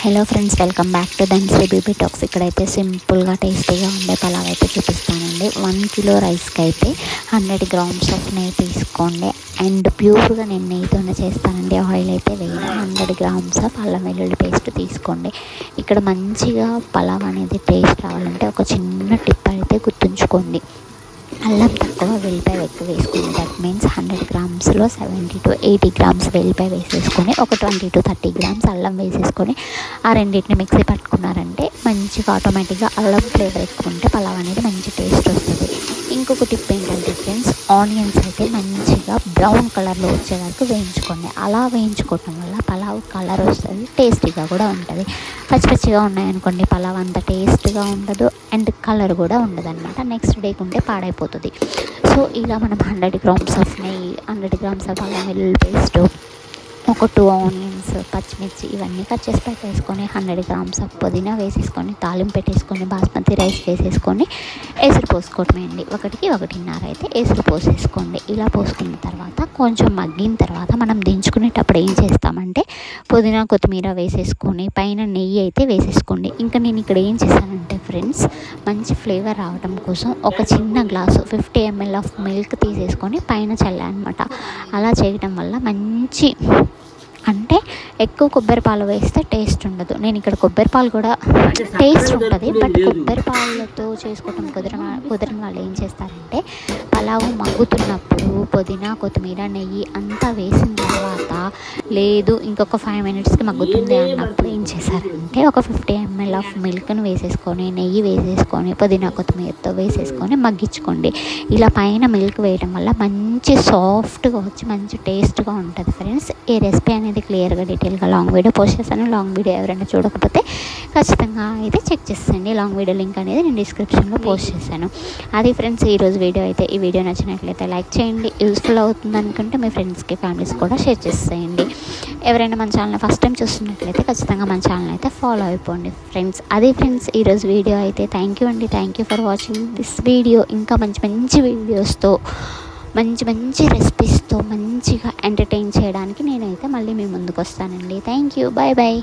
Hello friends, welcome back to Dhanshree baby talks. ఇక్కడైతే సింపుల్గా టేస్టీగా ఉండే పలావ్ అయితే చూపిస్తానండి. 1 కిలో రైస్కి అయితే 100 గ్రామ్స్ ఆఫ్ నెయ్యి తీసుకోండి. అండ్ ప్యూర్గా నేను నెయ్యితోనే చేస్తానండి, ఆయిల్ అయితే వేయను. 100 గ్రామ్స్ ఆఫ్ అల్లం వెల్లుల్లి పేస్ట్ తీసుకోండి. ఇక్కడ మంచిగా పలావ్ అనేది టేస్ట్ రావాలంటే ఒక చిన్న టిప్ అయితే గుర్తుంచుకోండి. అల్లం తక్కువ, వెల్లిపాయ ఎక్కువ వేసుకోండి. దట్ మీన్స్ 100 గ్రామ్స్లో 70 to 80 గ్రామ్స్ వెల్లిపాయ వేసేసుకొని ఒక 20 to 30 గ్రామ్స్ అల్లం వేసేసుకొని ఆ రెండింటిని మిక్సీ పట్టుకున్నారంటే మంచిగా ఆటోమేటిక్గా అల్లం ఫ్లేవర్ ఎక్కువ ఉంటే పలావ్ అనేది మంచి టేస్ట్ వస్తుంది. ఇంకొక టిప్ ఏంటంటే ఫ్రెండ్స్, ఆనియన్స్ అయితే మంచిగా బ్రౌన్ కలర్లో వచ్చే వరకు వేయించుకోండి. అలా వేయించుకోవటం వల్ల పలావ్ కలర్ వస్తుంది, టేస్టీగా కూడా ఉంటుంది. పచ్చిగా ఉన్నాయనుకోండి పలావ్ అంత టేస్ట్గా ఉండదు అండ్ కలర్ కూడా ఉండదు అనమాట. నెక్స్ట్ డేకి ఉంటే పాడైపోతుంది. సో ఇలా మనం 100 గ్రామ్స్ ఆఫ్ నెయ్యి, 100 గ్రామ్స్ ఆఫ్ అల్లం వెల్లుల్లి పేస్ట్, ఒక 2 ఆనియన్స్, పచ్చిమిర్చి ఇవన్నీ కట్ చేసి పెట్టేసుకొని 100 గ్రామ్స్ ఆఫ్ పుదీనా వేసేసుకొని తాలింపు పెట్టేసుకొని బాస్మతి రైస్ వేసేసుకొని ఎసురు పోసుకోవటమేండి. 1-1.5 అయితే ఎసురు పోసేసుకోండి. ఇలా పోసుకున్న తర్వాత కొంచెం మగ్గిన తర్వాత మనం దించుకునేటప్పుడు ఏం చేస్తామంటే పుదీనా కొత్తిమీర వేసేసుకొని పైన నెయ్యి అయితే వేసేసుకోండి. ఇంకా నేను ఇక్కడ ఏం చేశానంటే ఫ్రెండ్స్, మంచి ఫ్లేవర్ రావడం కోసం ఒక చిన్న గ్లాసు 50 ml ఆఫ్ మిల్క్ తీసేసుకొని పైన చల్లానమాట. అలా చేయడం వల్ల మంచి అంటే ఎక్కువ కొబ్బరి పాలు వేస్తే టేస్ట్ ఉండదు. నేను ఇక్కడ కొబ్బరి పాలు కూడా టేస్ట్ ఉంటుంది, బట్ కొబ్బరి పాలతో చేసుకోవటం కుదరని వాళ్ళు ఏం చేస్తారంటే పలావు మగ్గుతున్నప్పుడు పుదీనా కొత్తిమీర నెయ్యి అంతా వేసిన తర్వాత లేదు ఇంకొక 5 minutesకి మగ్గుతుంది అన్నప్పుడు ఏం చేశారంటే ఒక 50 ml ఆఫ్ మిల్క్ను వేసేసుకొని నెయ్యి వేసేసుకొని పుదీనా కొత్తిమీరతో వేసేసుకొని మగ్గించుకోండి. ఇలా పైన మిల్క్ వేయడం వల్ల మంచి సాఫ్ట్గా వచ్చి మంచి టేస్ట్గా ఉంటుంది ఫ్రెండ్స్. ఈ రెసిపీ అనేది క్లియర్గా డీటెయిల్గా లాంగ్ వీడియో పోస్ట్ చేస్తాను. లాంగ్ వీడియో ఎవరైనా చూడకపోతే ఖచ్చితంగా అయితే చెక్ చేసేయండి. లాంగ్ వీడియో లింక్ అనేది నేను డిస్క్రిప్షన్లో పోస్ట్ చేశాను. అది ఫ్రెండ్స్ ఈరోజు వీడియో అయితే. ఈ వీడియో నచ్చినట్లయితే లైక్ చేయండి. యూస్ఫుల్ అవుతుంది అనుకుంటే మీ ఫ్రెండ్స్కి ఫ్యామిలీస్ కూడా షేర్ చేసేయండి. ఎవరైనా మన ఛానల్ ఫస్ట్ టైం చూస్తున్నట్లయితే ఖచ్చితంగా మన ఛానల్ అయితే ఫాలో అయిపోండి ఫ్రెండ్స్. అదే ఫ్రెండ్స్ ఈరోజు వీడియో అయితే. థ్యాంక్ యూ అండి. Thank you for watching this video. ఇంకా మంచి వీడియోస్తో మంచి రెసిపీస్తో మంచిగా ఎంటర్టైన్ చేయడానికి నేనైతే మళ్ళీ మీ ముందుకు వస్తానండి. Thank you. బాయ్.